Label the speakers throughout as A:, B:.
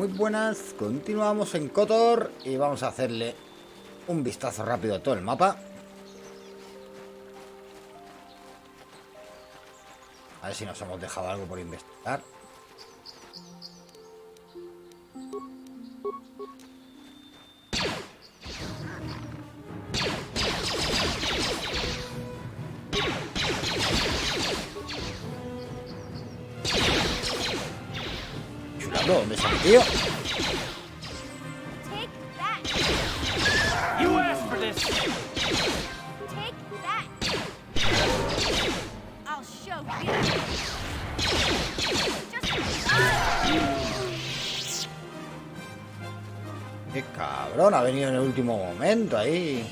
A: muy buenas. Continuamos en Kotor y vamos a hacerle un vistazo rápido a todo el mapa. A ver si nos hemos dejado algo por investigar. Chulado, ¿dónde está el tío? Qué cabrón, ha venido en el último momento ahí.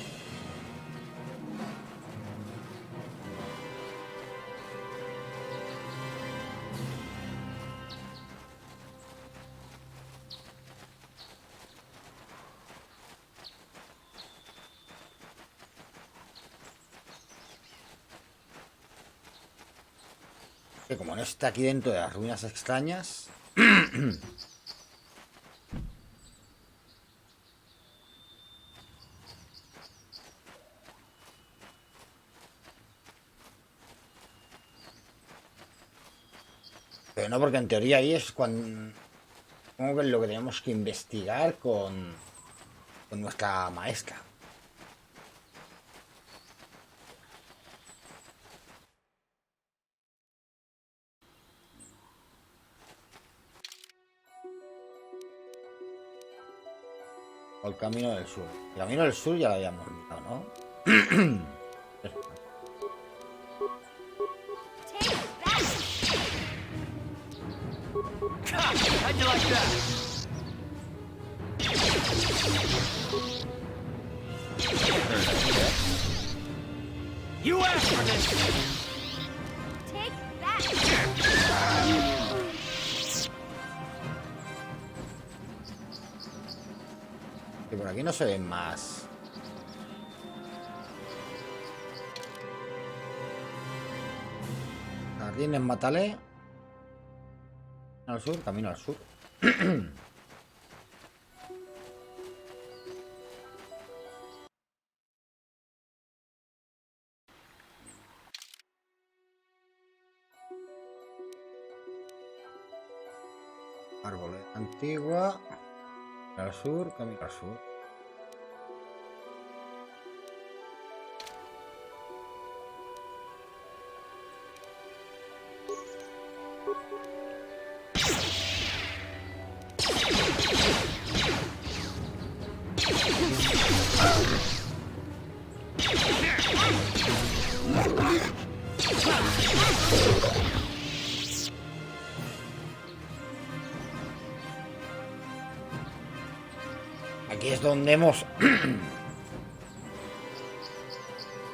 A: Que como no está aquí dentro de las ruinas extrañas. Pero no, porque en teoría ahí es cuando... Supongo que es lo que tenemos que investigar con nuestra maestra. O el camino del sur. El camino del sur ya lo habíamos mirado, ¿no? Que por aquí no se ven más. Jardines, mátale. Al sur, camino al sur. Árboles, antigua. Al sur, camino al sur. Aquí es donde hemos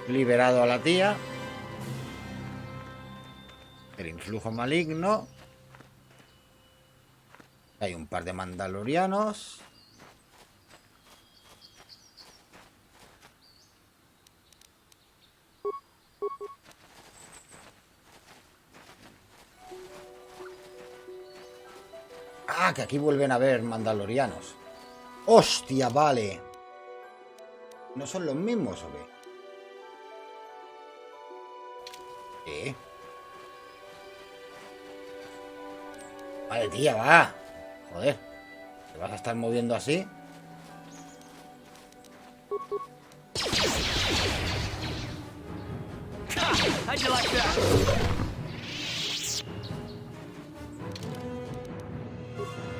A: liberado a la tía del influjo maligno. Hay un par de mandalorianos. Ah, que aquí vuelven a haber mandalorianos. ¡Hostia, vale! ¿No son los mismos o qué? ¿Qué? Vale, tía, va. Joder. ¿Te vas a estar moviendo así?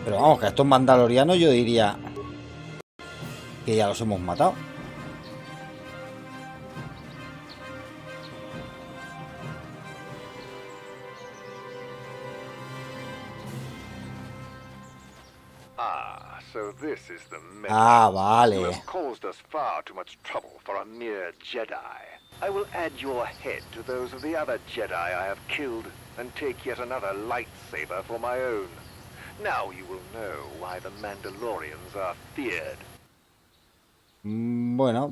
A: Pero vamos, que a estos mandalorianos yo diría que ya los hemos matado.
B: So this is the
A: Ah,
B: You
A: vale.
B: have caused us far too much trouble for a mere Jedi. I will add your head to those of the other Jedi I have killed and take yet another lightsaber for my own. Now you will know why the Mandalorians are feared.
A: Bueno.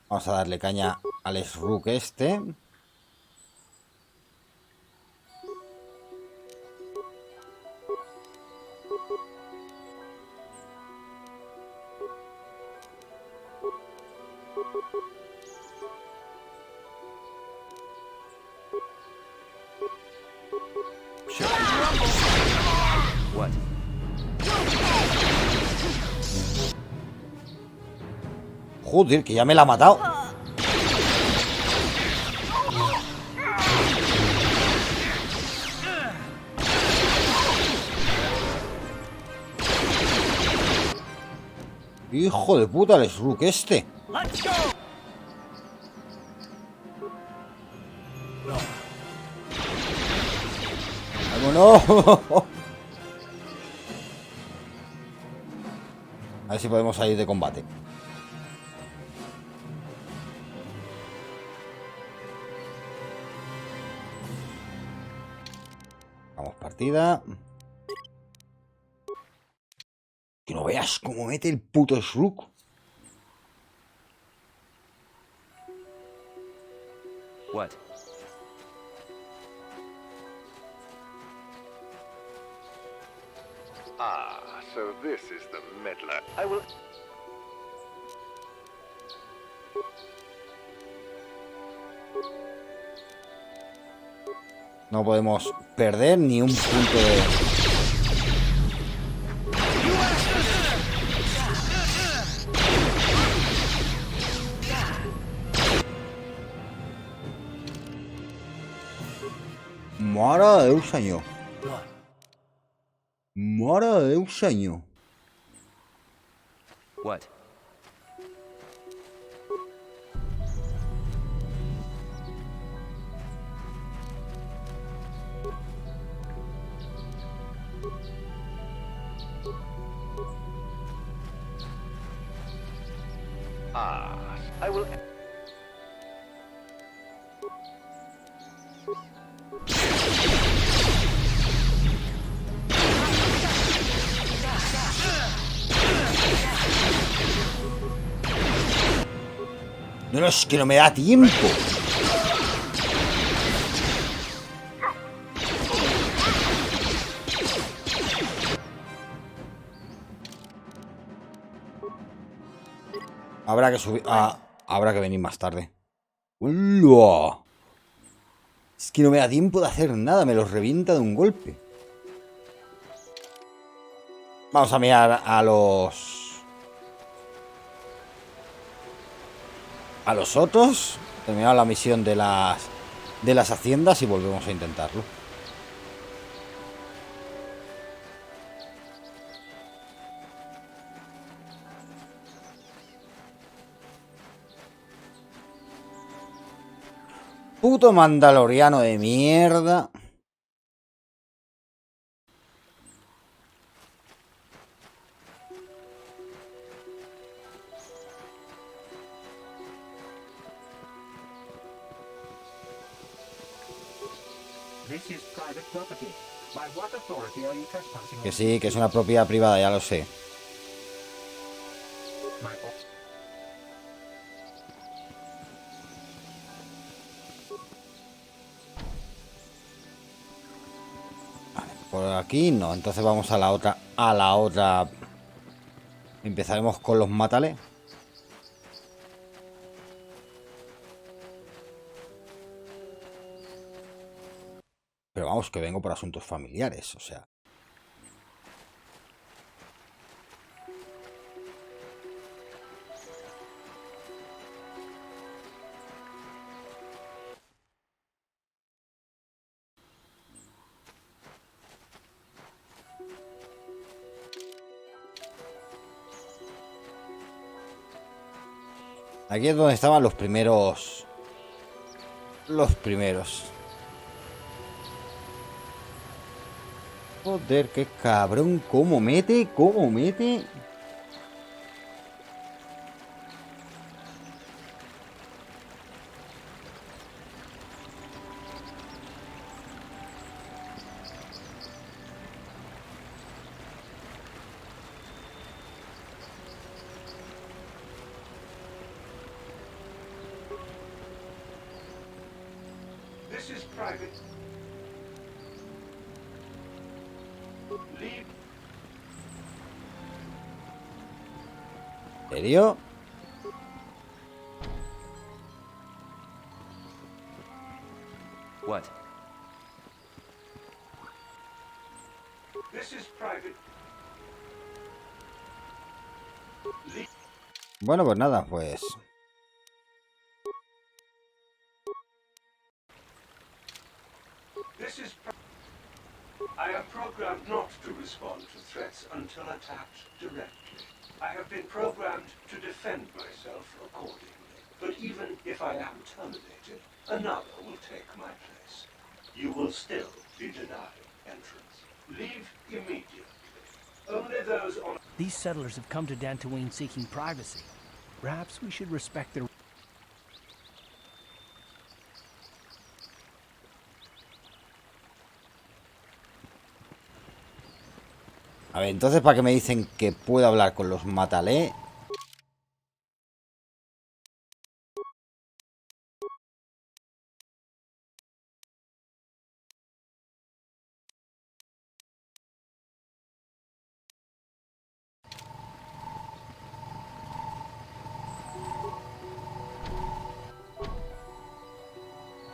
A: Vamos a darle caña al Srook este.
C: What?
A: Joder, que ya me la ha matado. Hijo de puta, el Shruk este. ¡Vámonos! A ver si podemos salir de combate. Vamos, partida. Que no veas cómo mete el puto Shruk.
C: What?
B: Ah, so this is the meddler. I will...
A: No podemos perder ni un punto de... Mare de Déu, senyor. Mare de Déu, senyor.
C: What?
B: Ah, I will...
A: No, no, es que no me da tiempo. Habrá que subir... habrá que venir más tarde. ¡Hola! Es que no me da tiempo de hacer nada. Me los revienta de un golpe. Vamos a mirar a los... otros. Terminamos la misión de las haciendas y volvemos a intentarlo. Puto mandaloriano de mierda. Que sí, que es una propiedad privada, ya lo sé. Vale, por aquí no, entonces vamos a la otra. Empezaremos con los mátale. Pero vamos, que vengo por asuntos familiares, o sea. Aquí es donde estaban los primeros. Joder, qué cabrón. ¿Cómo mete? ¿Cómo mete?
B: This is private. Leave.
A: ¿En serio? Bueno, pues nada, pues...
D: I am programmed not to respond to threats until attacked directly. I have been programmed to defend myself accordingly. But even if I am terminated, another will take my place. You will still be denied entrance. Leave immediately. Only those on...
E: These settlers have come to Dantooine seeking privacy. Perhaps we should respect their...
A: A ver, entonces, ¿para qué me dicen que puedo hablar con los matalé?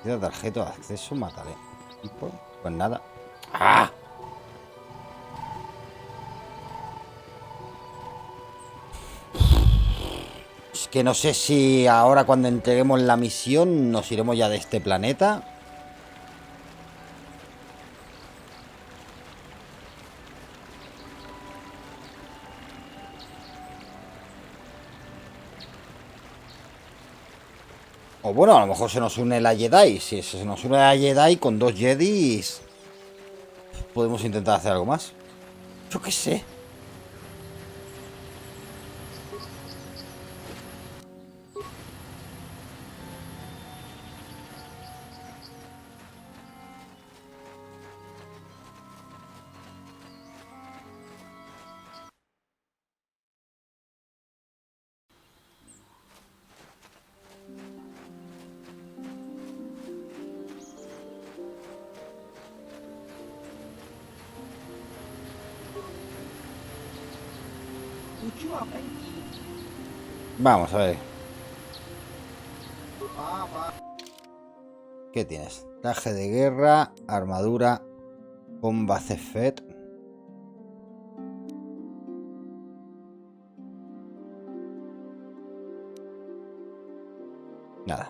A: Esta tarjeta de acceso matalé. Pues nada. ¡Ah! Es que no sé si ahora cuando entreguemos la misión nos iremos ya de este planeta. O bueno, a lo mejor se nos une la Jedi. Si se nos une la Jedi con 2 Jedis, podemos intentar hacer algo más. Yo qué sé. Vamos a ver. ¿Qué tienes? Traje de guerra, armadura, bomba Cefet. Nada.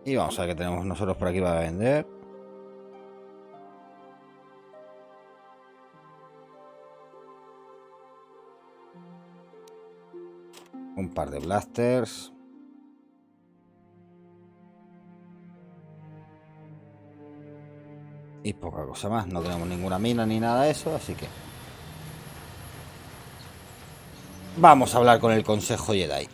A: Y vamos a ver qué tenemos nosotros por aquí para vender. Un par de blasters. Y poca cosa más. No tenemos ninguna mina ni nada de eso, así que... vamos a hablar con el consejo Jedi.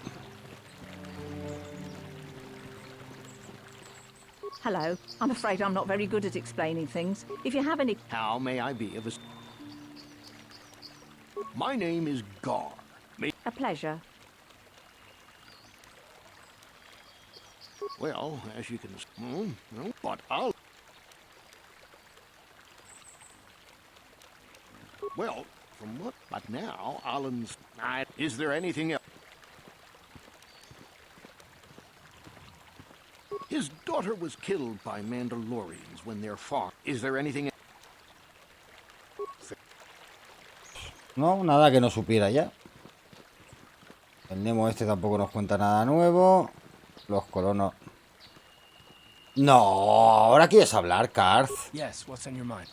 F: Hello. I'm afraid I'm not very good at explaining things. If you have any...
E: How may I be of... My name is Gar.
F: A pleasure.
E: Well, as you can... but I'll... Well, from what... But now, Alan's... Is there anything else? His daughter was killed by Mandalorians when they're far. Is there anything else?
A: No, nada que no supiera ya. El Nemo este tampoco nos cuenta nada nuevo. Los colonos... No, ahora quieres hablar, Karth.
E: Yes, what's on your mind?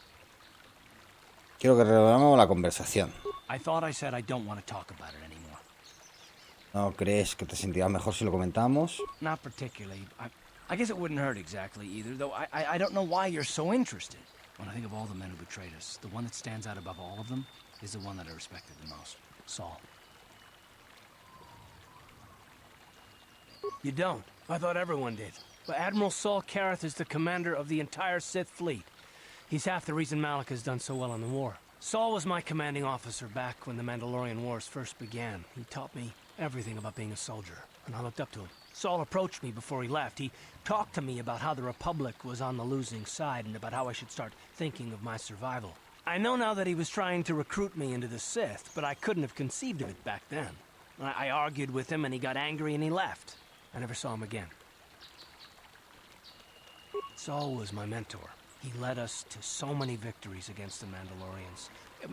A: Quiero que retomemos la conversación.
E: I thought I said I don't want to talk about it anymore.
A: ¿No crees que te sentirás mejor si lo comentamos?
E: Not particularly. I guess it wouldn't hurt exactly either, though I don't know why you're so interested. When I think of all the men who betrayed us, the one that stands out above all of them is the one that I respected the most, Saul. You don't? I thought everyone did. But Admiral Saul Karath is the commander of the entire Sith fleet. He's half the reason Malak has done so well in the war. Saul was my commanding officer back when the Mandalorian Wars first began. He taught me everything about being a soldier, and I looked up to him. Saul approached me before he left. He talked to me about how the Republic was on the losing side and about how I should start thinking of my survival. I know now that he was trying to recruit me into the Sith, but I couldn't have conceived of it back then. I argued with him and he got angry and he left. I never saw him again. Saul was my mentor. He led us to so many victories against the Mandalorians.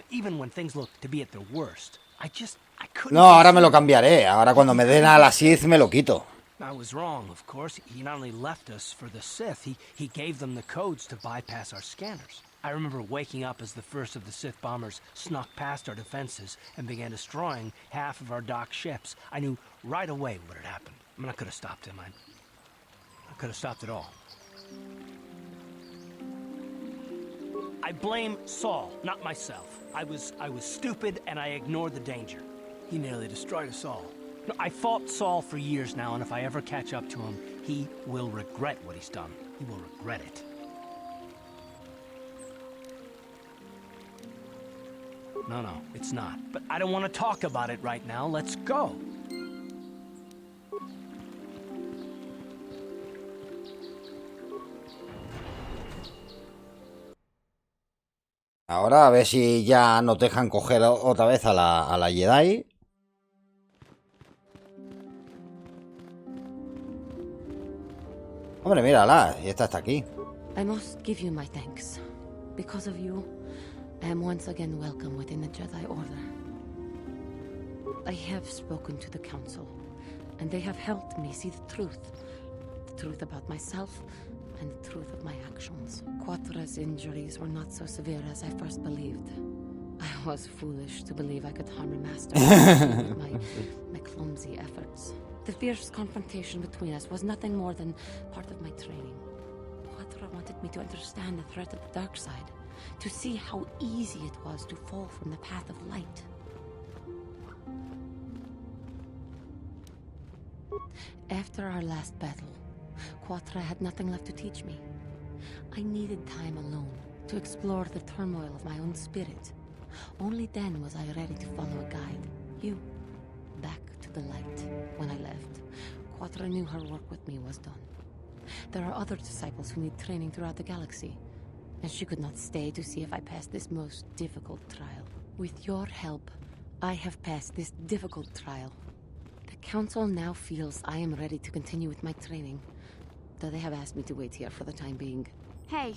E: Even when things look to be at their worst, I couldn't...
A: No, ahora me lo cambiaré. Ahora cuando me den a la Sith me lo quito.
E: I was wrong, of course. He not only left us for the Sith, he gave them the codes to bypass our scanners. I remember waking up as the first of the Sith bombers snuck past our defenses and began destroying half of our docked ships. I knew right away what had happened. I mean, I could have stopped him. I could have stopped it all. I blame Saul, not myself. I was stupid and I ignored the danger. He nearly destroyed us all. No, I fought Saul for years now, and if I ever catch up to him, he will regret what he's done. He will regret it. No, it's not. But I don't want to talk about it right now. Let's go.
A: Ahora a ver si ya nos dejan coger otra vez a la Jedi. Hombre, mírala, y esta está aquí.
G: I must give you my thanks. Because of you, I am once again welcome within the Jedi Order. I have spoken to the Council, and they have helped me see the truth about myself, and the truth of my actions. Quatra's injuries were not so severe as I first believed. I was foolish to believe I could harm a master with my clumsy efforts. The fierce confrontation between us was nothing more than part of my training. Quatra wanted me to understand the threat of the dark side, to see how easy it was to fall from the path of light. After our last battle, Quatra had nothing left to teach me. I needed time alone to explore the turmoil of my own spirit. Only then was I ready to follow a guide. You. Back to the light. When I left, Quatra knew her work with me was done. There are other disciples who need training throughout the galaxy, and she could not stay to see if I passed this most difficult trial. With your help, I have passed this difficult trial. The Council now feels I am ready to continue with my training, though they have asked me to wait here for the time being.
H: Hey,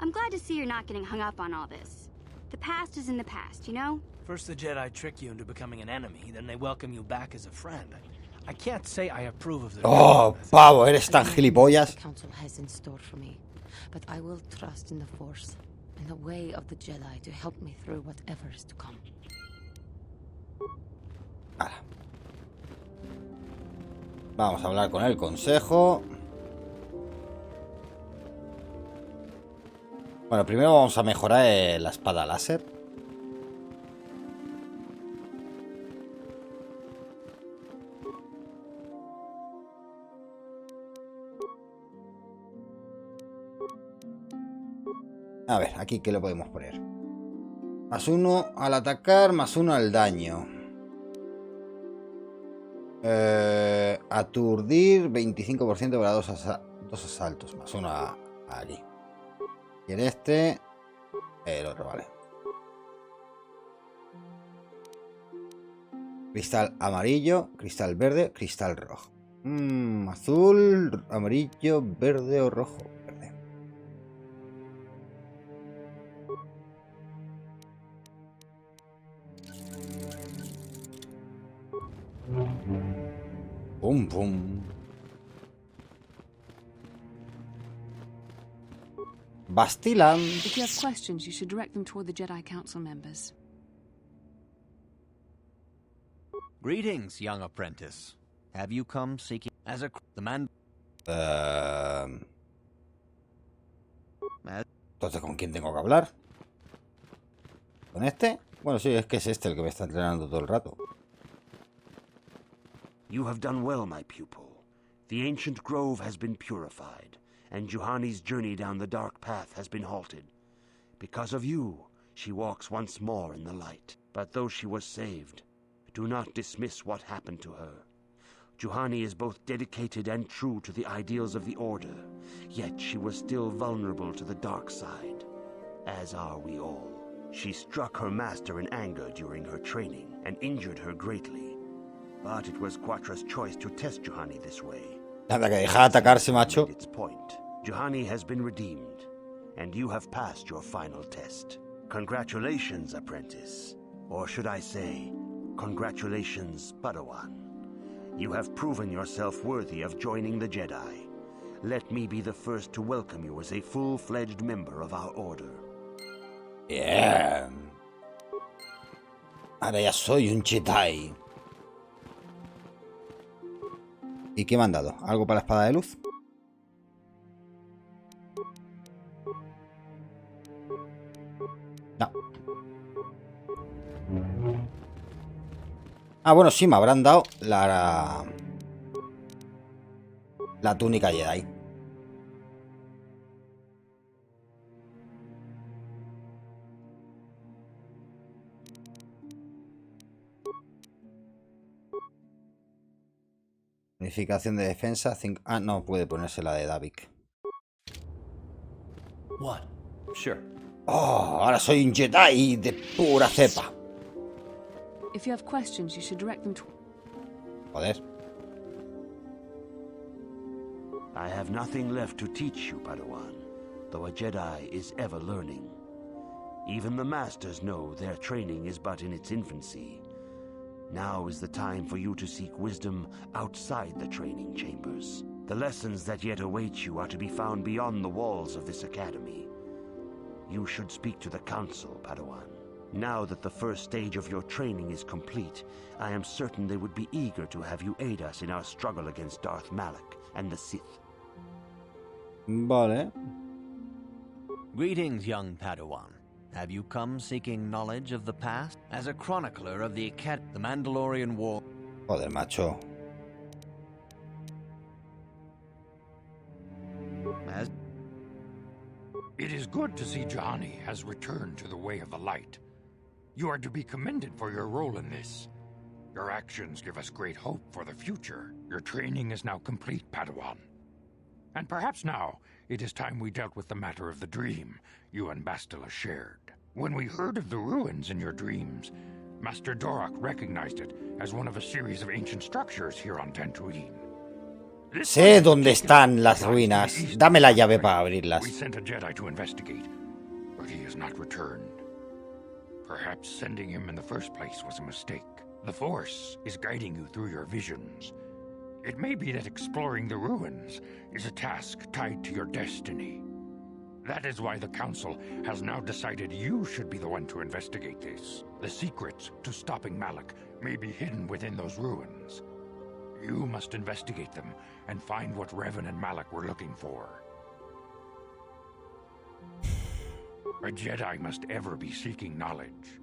H: I'm glad to see you're not getting hung up on all this. The past is in the past, you know?
E: First the Jedi trick you into becoming an enemy, then they welcome you back as a friend. I can't say I approve of their...
A: Oh, pavo, eres tan gilipollas.
G: The Council has in store for me, but I will trust in the Force and the way of the Jedi to help me through whatever is to come.
A: Vamos a hablar con el consejo. Bueno, primero vamos a mejorar la espada láser. A ver, aquí ¿qué le podemos poner? +1 al atacar, +1 al daño. Aturdir 25% para dos asaltos. +1 aquí. Y en este, el otro, vale. Cristal amarillo, cristal verde, cristal rojo. Azul, amarillo, verde o rojo. Verde. Pum, pum. Bastila.
I: If you have questions, you should direct them toward the Jedi Council members.
C: Greetings, young apprentice. Have you come seeking as a the man?
A: Entonces, ¿con quién tengo que hablar? ¿Con este? Bueno, sí, es que es este el que me está entrenando todo el rato.
J: You have done well, my pupil. The ancient grove has been purified, and Juhani's journey down the dark path has been halted. Because of you, she walks once more in the light. But though she was saved, do not dismiss what happened to her. Juhani is both dedicated and true to the ideals of the Order, yet she was still vulnerable to the dark side, as are we all. She struck her master in anger during her training and injured her greatly. But it was Quatra's choice to test Juhani this way.
A: Nada, que deja de atacarse, macho.
J: Its point. Juhani has been redeemed, and you have passed your final test. Congratulations, apprentice. Or should I say, congratulations, Padawan. You have proven yourself worthy of joining the Jedi. Let me be the first to welcome you as a full-fledged member of our order.
A: Bien. Ahora ya soy un Jedi. ¿Y qué me han dado? ¿Algo para la espada de luz? No. Ah, bueno, sí, me habrán dado la túnica Jedi. Unificación de defensa. Ah, no, puede ponerse la de Davik.
C: What? Sure.
A: Oh, ahora soy un Jedi de pura cepa.
I: If you have questions, you should direct them to...
A: Joder.
J: I have nothing left to teach you, Padawan, though a Jedi is ever learning. Even the Masters know their training is but in its infancy. Now is the time for you to seek wisdom outside the training chambers. The lessons that yet await you are to be found beyond the walls of this academy. You should speak to the Council, Padawan. Now that the first stage of your training is complete, I am certain they would be eager to have you aid us in our struggle against Darth Malak and the Sith.
A: Vale.
C: Greetings, young Padawan. Have you come seeking knowledge of the past? As a chronicler of the Mandalorian War...
A: Joder, macho.
K: It is good to see Johnny has returned to the way of the light. You are to be commended for your role in this. Your actions give us great hope for the future. Your training is now complete, Padawan. And perhaps now, it is time we dealt with the matter of the dream you and Bastila shared. When we heard of the ruins in your dreams, Master Dorak recognized it as one of a series of ancient structures here on Dantooine.
A: Sé dónde están las ruinas. Dame la llave para abrirlas.
K: We sent a Jedi to investigate, but he has not returned. Perhaps sending him in the first place was a mistake. The Force is guiding you through your visions. It may be that exploring the ruins is a task tied to your destiny. That is why the Council has now decided you should be the one to investigate this. The secrets to stopping Malak may be hidden within those ruins. You must investigate them and find what Revan and Malak were looking for. A Jedi must ever be seeking knowledge.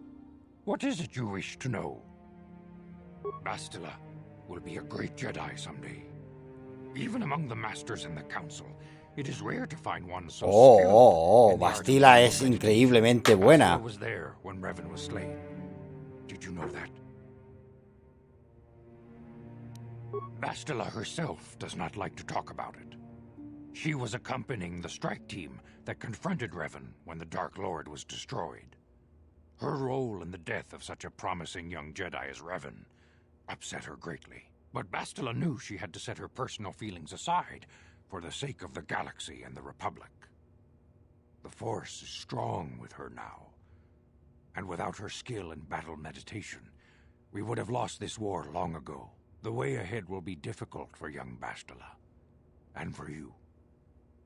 K: What is it you wish to know? Bastila will be a great Jedi someday. Even among the Masters and the Council, it is rare to find one so skilled.
A: Bastila es increíblemente buena.
K: Bastila was there when Revan was slain. Did you know that? Bastila herself does not like to talk about it. She was accompanying the strike team that confronted Revan when the Dark Lord was destroyed. Her role in the death of such a promising young Jedi as Revan upset her greatly. But Bastila knew she had to set her personal feelings aside for the sake of the galaxy and the Republic. The Force is strong with her now, and without her skill in battle meditation, we would have lost this war long ago. The way ahead will be difficult for young Bastila, and for you.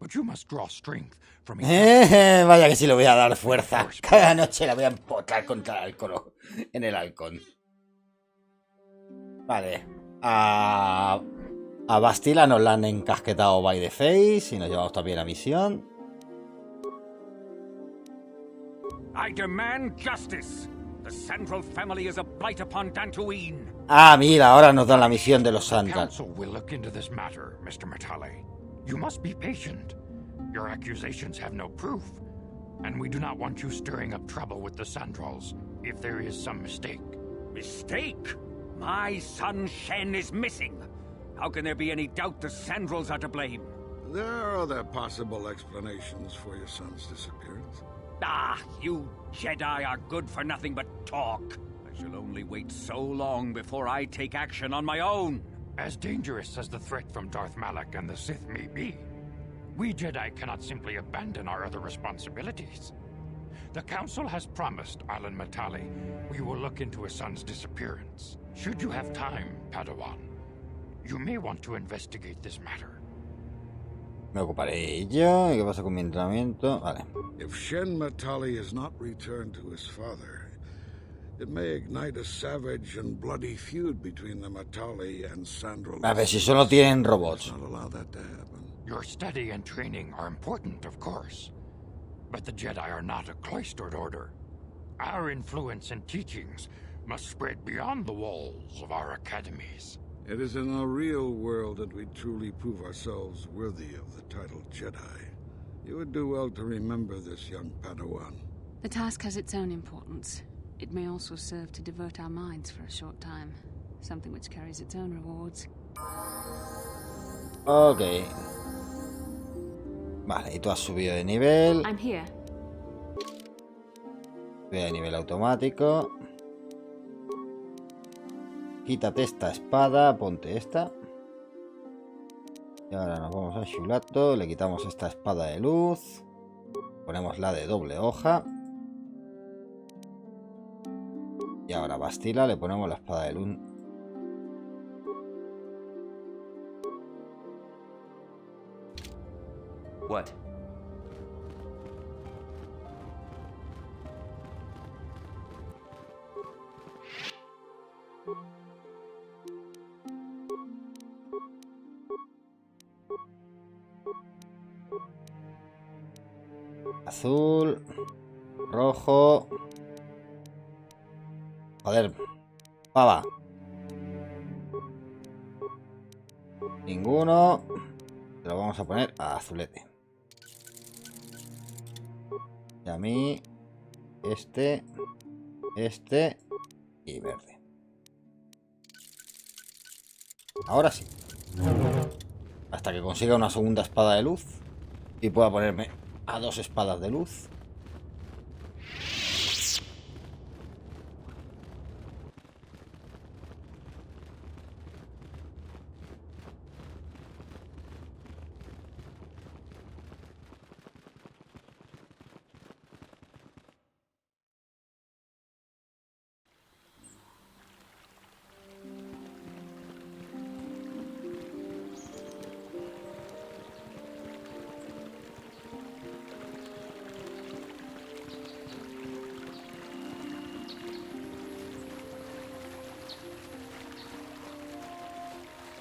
K: But you must draw strength from
A: Vaya que sí le voy a dar fuerza. Cada noche la voy a empotrar contra el halcón. En el halcón. Vale. A Bastila nos la han encasquetado by the face y nos llevamos también a misión.
K: I demand justice. The Central family is a blight upon Dantooine.
A: Ah, mira, ahora nos dan la misión de los Sandals.
K: Council will look into this matter, Mr. Matale. You must be patient. Your accusations have no proof, and we do not want you stirring up trouble with the Sandrals if there is some mistake.
L: Mistake? My son Shen is missing. How can there be any doubt the Sandrals are to blame?
M: There are other possible explanations for your son's disappearance.
L: Ah, you Jedi are good for nothing but talk. I shall only wait so long before I take action on my own.
K: As dangerous as the threat from Darth Malak and the Sith may be, we Jedi cannot simply abandon our other responsibilities. The Council has promised Alan Matali we will look into his son's disappearance. Should you have time, Padawan, you may want to investigate this matter.
A: Me ocuparé yo. ¿Y qué pasa con mi entrenamiento? Vale.
M: If Shen Matali is not returned to his father, it may ignite a savage and bloody feud between the Matali and Sandral.
A: A ver, si solo tienen robots.
M: Not allow that to happen.
K: Your study and training are important, of course. But the Jedi are not a cloistered order. Our influence and teachings must spread beyond the walls of our academies.
M: It is in the real world that we truly prove ourselves worthy of the title Jedi. You would do well to remember this, young Padawan.
I: The task has its own importance. It may also serve to divert our minds for a short time. Something which carries its own rewards.
A: Ok. Vale, y tú has subido de nivel.
I: I'm here.
A: Sube de nivel automático. Quítate esta espada, ponte esta. Y ahora nos vamos a Shulato, le quitamos esta espada de luz. Ponemos la de doble hoja. Y ahora a Bastila le ponemos la espada de luz.
N: What?
A: Azul, rojo. Joder, pava. Ninguno. Te lo vamos a poner a azulete. Y a mí, este y verde. Ahora sí. Hasta que consiga una segunda espada de luz y pueda ponerme a 2 espadas de luz.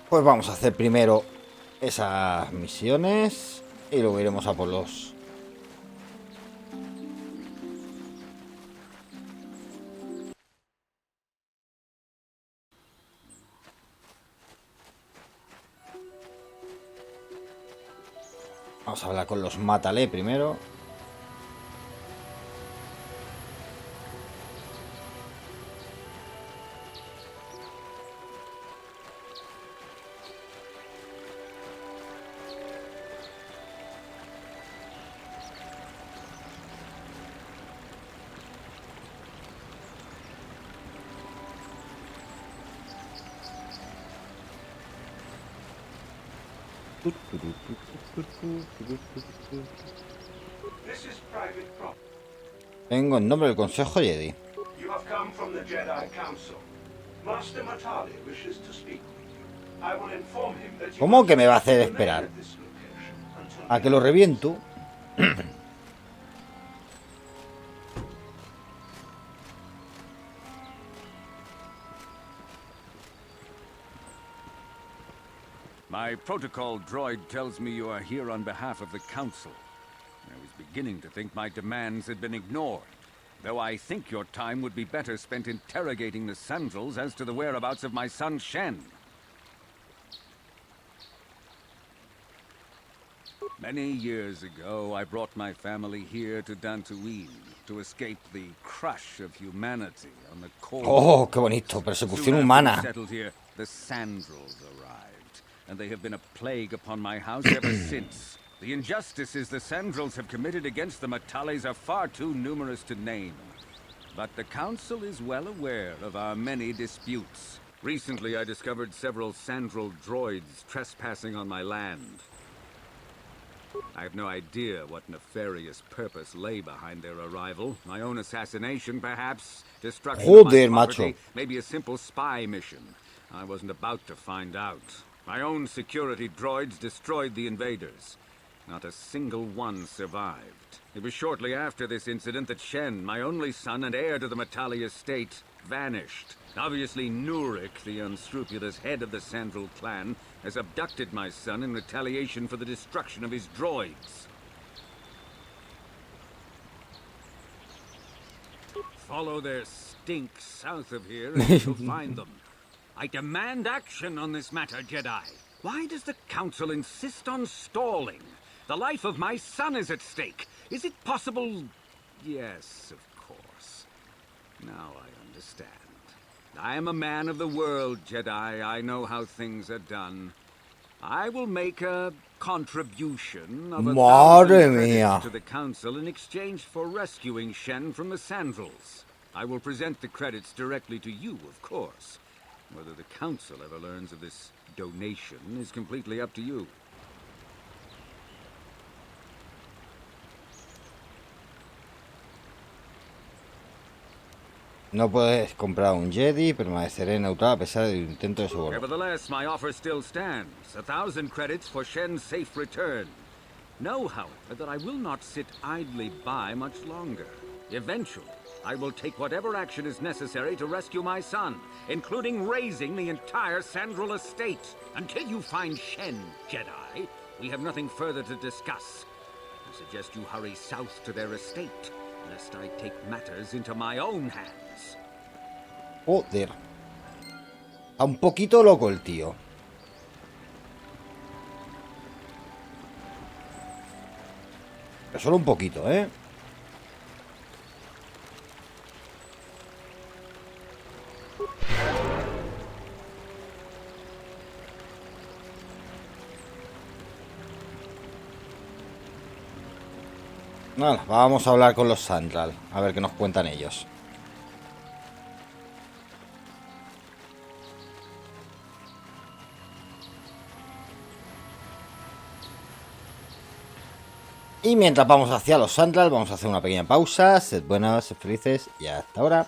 A: Pues vamos a hacer primero esas misiones y luego iremos a por los... Vamos a hablar con los Mátale primero.
D: This is private property.
A: Vengo en nombre del Consejo Jedi.
D: You have come from the Jedi Council. Master Matali wishes to speak with you. I will inform him that you
A: ¿Cómo que me va a hacer esperar? ¿A que lo reviento?
L: My protocol droid tells me you are here on behalf of the Council. I was beginning to think my demands had been ignored, though I think your time would be better spent interrogating the Sandrals as to the whereabouts of my son Shen. Many years ago, I brought my family here to Dantooine to escape the crush of humanity on the core.
A: Oh, qué bonito, persecución humana.
L: Settled here, the Sandrals arrived, and they have been a plague upon my house ever since. The injustices the Sandrals have committed against the Matales are far too numerous to name. But the Council is well aware of our many disputes. Recently, I discovered several Sandral droids trespassing on my land. I have no idea what nefarious purpose lay behind their arrival. My own assassination, perhaps. Destruction of my property.
A: Macho.
L: Maybe a simple spy mission. I wasn't about to find out. My own security droids destroyed the invaders. Not a single one survived. It was shortly after this incident that Shen, my only son and heir to the Matali estate, vanished. Obviously, Nurik, the unscrupulous head of the Sandral clan, has abducted my son in retaliation for the destruction of his droids. Follow their stink south of here and you'll find them. I demand action on this matter, Jedi. Why does the Council insist on stalling? The life of my son is at stake. Is it possible? Yes, of course. Now I understand. I am a man of the world, Jedi. I know how things are done. I will make a contribution of 1,000 credits to the Council in exchange for rescuing Shen from the Sandrals. I will present the credits directly to you, of course. Whether the Council ever learns of this donation is completely up to you.
A: No puedes comprar un Jedi, permaneceré neutral a pesar del intento de su orden.
L: Nevertheless, my offer still stands. 1,000 credits for Shen's safe return. Know, however, that I will not sit idly by much longer. Eventually, I will take whatever action is necessary to rescue my son, including raising the entire Sandral estate. Until you find Shen, Jedi, we have nothing further to discuss. I suggest you hurry south to their estate, lest I take matters into my own hands.
A: Joder. Está un poquito loco el tío. Pero solo un poquito, ¿eh? Vale, vamos a hablar con los Sandral, a ver qué nos cuentan ellos. Y mientras vamos hacia los Sandral, vamos a hacer una pequeña pausa. Sed buenas, sed felices y hasta ahora.